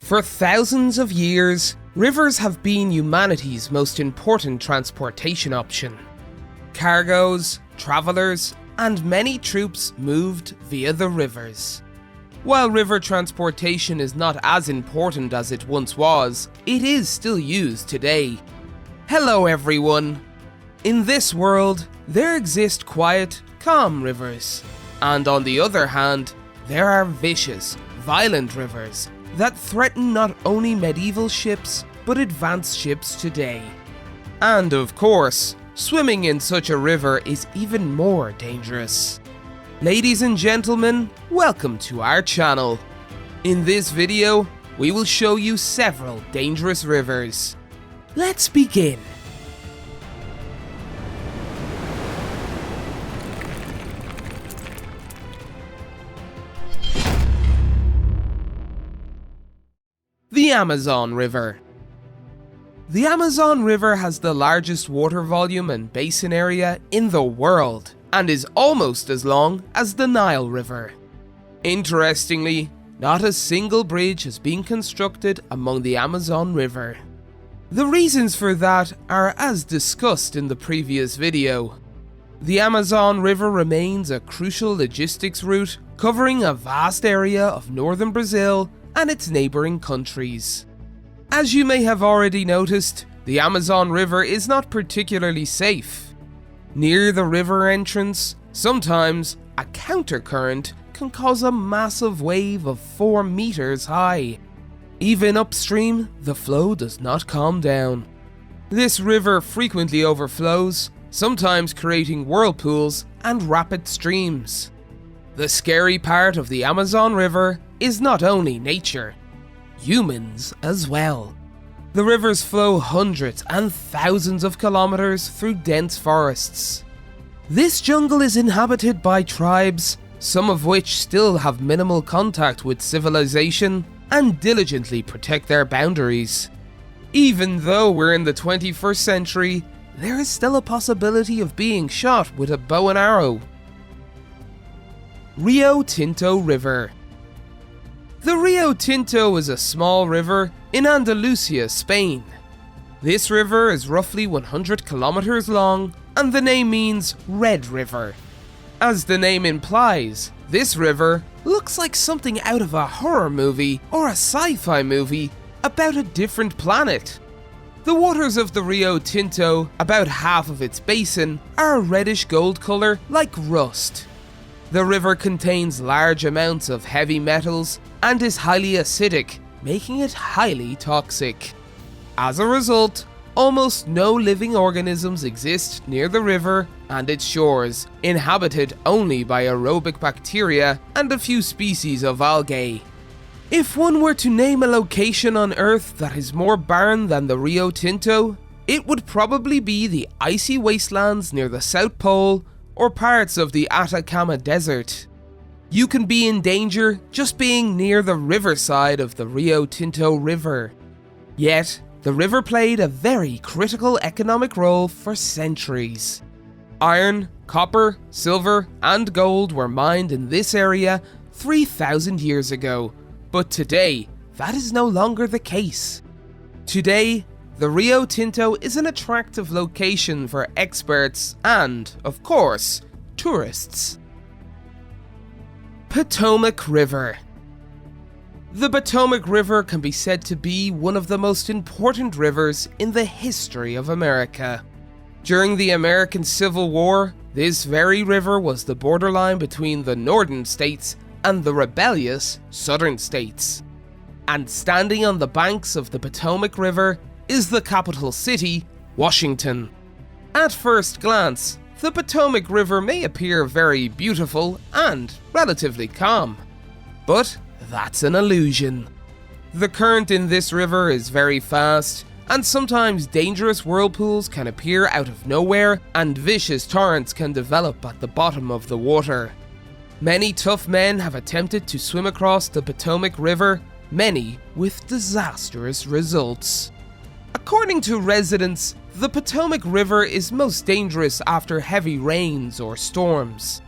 For thousands of years, rivers have been humanity's most important transportation option. Cargoes, travelers, and many troops moved via the rivers. While river transportation is not as important as it once was, it is still used today. Hello everyone! In this world, there exist quiet, calm rivers. And on the other hand, there are vicious, violent rivers that threaten not only medieval ships, but advanced ships today. And of course, swimming in such a river is even more dangerous. Ladies and gentlemen, welcome to our channel. In this video, we will show you several dangerous rivers. Let's begin. The Amazon River. The Amazon River has the largest water volume and basin area in the world, and is almost as long as the Nile River. Interestingly, not a single bridge has been constructed along the Amazon River. The reasons for that are as discussed in the previous video. The Amazon River remains a crucial logistics route covering a vast area of northern Brazil and its neighbouring countries. As you may have already noticed, the Amazon River is not particularly safe. Near the river entrance, sometimes a countercurrent can cause a massive wave of 4 meters high. Even upstream, the flow does not calm down. This river frequently overflows, sometimes creating whirlpools and rapid streams. The scary part of the Amazon River is not only nature, humans as well. The rivers flow hundreds and thousands of kilometers through dense forests. This jungle is inhabited by tribes, some of which still have minimal contact with civilization and diligently protect their boundaries. Even though we're in the 21st century, there is still a possibility of being shot with a bow and arrow. Rio Tinto River. The Rio Tinto is a small river in Andalusia, Spain. This river is roughly 100 kilometers long, and the name means Red River. As the name implies, this river looks like something out of a horror movie or a sci-fi movie about a different planet. The waters of the Rio Tinto, about half of its basin, are a reddish gold color like rust. The river contains large amounts of heavy metals and is highly acidic, making it highly toxic. As a result, almost no living organisms exist near the river and its shores, inhabited only by aerobic bacteria and a few species of algae. If one were to name a location on Earth that is more barren than the Rio Tinto, it would probably be the icy wastelands near the South Pole or parts of the Atacama Desert. You can be in danger just being near the riverside of the Rio Tinto River. Yet, the river played a very critical economic role for centuries. Iron, copper, silver, and gold were mined in this area 3,000 years ago, but today, that is no longer the case. Today, the Rio Tinto is an attractive location for experts and, of course, tourists. Potomac River. The Potomac River can be said to be one of the most important rivers in the history of America. During the American Civil War, this very river was the borderline between the northern states and the rebellious southern states. And standing on the banks of the Potomac River is the capital city, Washington. At first glance, the Potomac River may appear very beautiful and relatively calm, but that's an illusion. The current in this river is very fast, and sometimes dangerous whirlpools can appear out of nowhere and vicious torrents can develop at the bottom of the water. Many tough men have attempted to swim across the Potomac River, many with disastrous results. According to residents, the Potomac River is most dangerous after heavy rains or storms.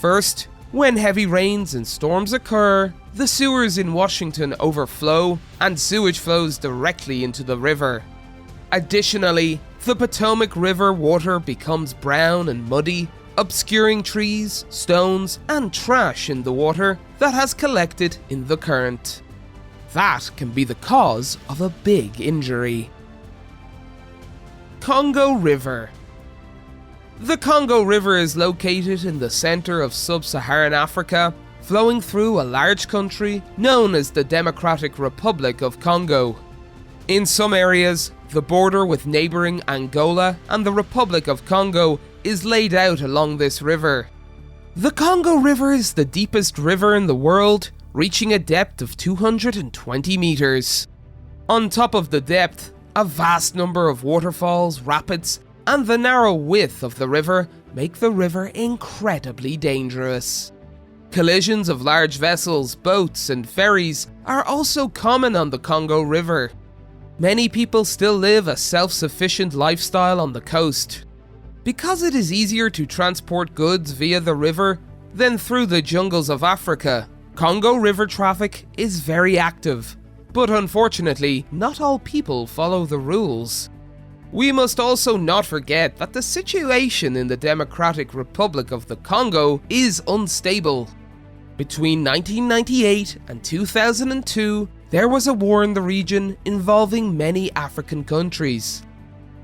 First, When heavy rains and storms occur, the sewers in Washington overflow and sewage flows directly into the river. Additionally, the Potomac River water becomes brown and muddy, obscuring trees, stones, and trash in the water that has collected in the current. That can be the cause of a big injury. Congo River. The Congo River is located in the center of sub-Saharan Africa, flowing through a large country known as the Democratic Republic of Congo. In some areas, the border with neighboring Angola and the Republic of Congo is laid out along this river. The Congo River is the deepest river in the world, reaching a depth of 220 meters. On top of the depth, a vast number of waterfalls, rapids, and the narrow width of the river make the river incredibly dangerous. Collisions of large vessels, boats, and ferries are also common on the Congo River. Many people still live a self-sufficient lifestyle on the coast. Because it is easier to transport goods via the river than through the jungles of Africa, Congo River traffic is very active, but unfortunately, not all people follow the rules. We must also not forget that the situation in the Democratic Republic of the Congo is unstable. Between 1998 and 2002, there was a war in the region involving many African countries.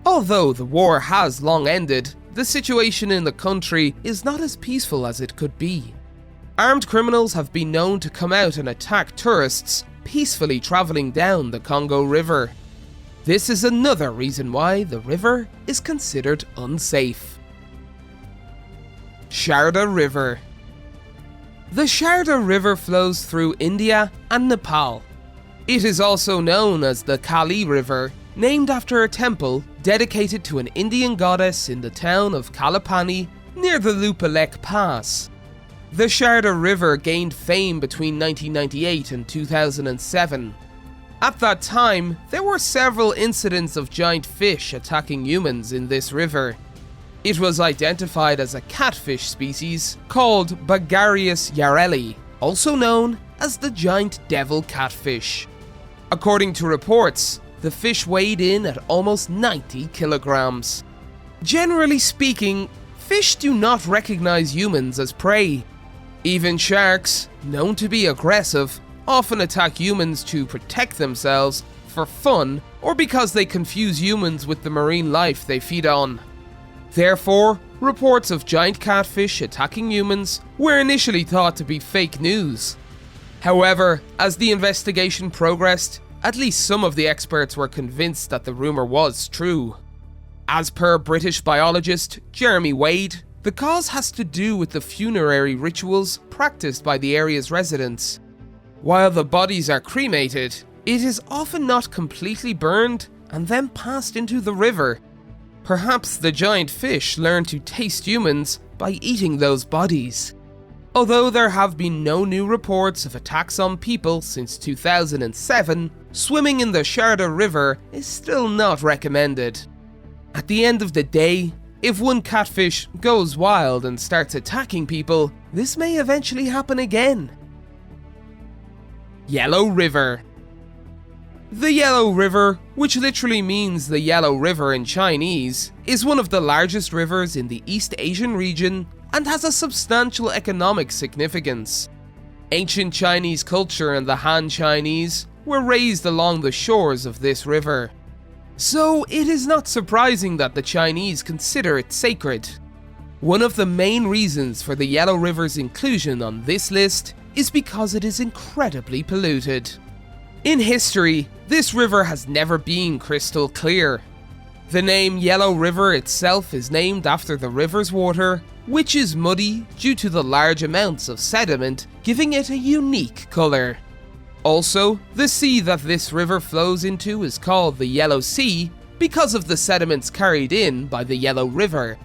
Although the war has long ended, the situation in the country is not as peaceful as it could be. Armed criminals have been known to come out and attack tourists peacefully traveling down the Congo River. This is another reason why the river is considered unsafe. Sharda River. The Sharda River flows through India and Nepal. It is also known as the Kali River, named after a temple dedicated to an Indian goddess in the town of Kalapani near the Lupalek Pass. The Sharda River gained fame between 1998 and 2007. At that time, there were several incidents of giant fish attacking humans in this river. It was identified as a catfish species called Bagarius yareli, also known as the giant devil catfish. According to reports, the fish weighed in at almost 90 kilograms. Generally speaking, fish do not recognize humans as prey. Even sharks, known to be aggressive, often attack humans to protect themselves, for fun, or because they confuse humans with the marine life they feed on. Therefore, reports of giant catfish attacking humans were initially thought to be fake news. However, as the investigation progressed, at least some of the experts were convinced that the rumour was true. As per British biologist Jeremy Wade, the cause has to do with the funerary rituals practiced by the area's residents. While the bodies are cremated, it is often not completely burned and then passed into the river. Perhaps the giant fish learned to taste humans by eating those bodies. Although there have been no new reports of attacks on people since 2007, swimming in the Sharda River is still not recommended. At the end of the day, if one catfish goes wild and starts attacking people, this may eventually happen again. Yellow River. The Yellow River, which literally means the Yellow River in Chinese, is one of the largest rivers in the East Asian region and has a substantial economic significance. Ancient Chinese culture and the Han Chinese were raised along the shores of this river. So it is not surprising that the Chinese consider it sacred. One of the main reasons for the Yellow River's inclusion on this list is because it is incredibly polluted. In history, this river has never been crystal clear. The name Yellow River itself is named after the river's water, which is muddy due to the large amounts of sediment, giving it a unique colour. Also, the sea that this river flows into is called the Yellow Sea because of the sediments carried in by the Yellow River.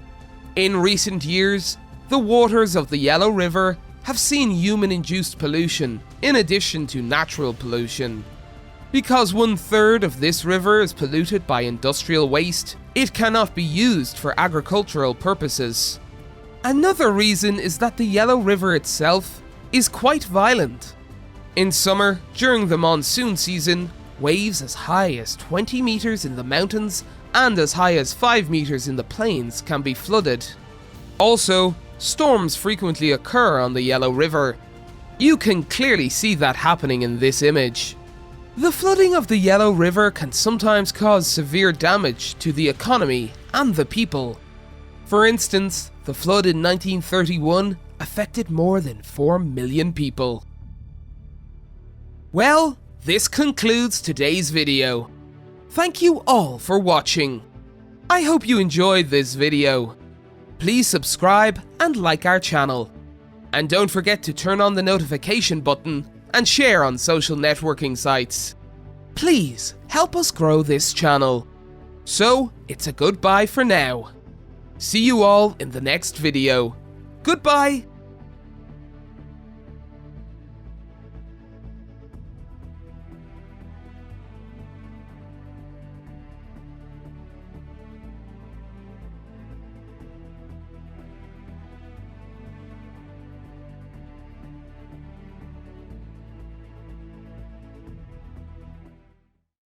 In recent years, the waters of the Yellow River have seen human-induced pollution in addition to natural pollution. Because 1/3 of this river is polluted by industrial waste, it cannot be used for agricultural purposes. Another reason is that the Yellow River itself is quite violent. In summer, during the monsoon season, waves as high as 20 meters in the mountains and as high as 5 meters in the plains can be flooded. Also, storms frequently occur on the Yellow River. You can clearly see that happening in this image. The flooding of the Yellow River can sometimes cause severe damage to the economy and the people. For instance, the flood in 1931 affected more than 4 million people. Well, this concludes today's video. Thank you all for watching. I hope you enjoyed this video. Please subscribe and like our channel. And don't forget to turn on the notification button and share on social networking sites. Please help us grow this channel. So, it's a goodbye for now. See you all in the next video. Goodbye!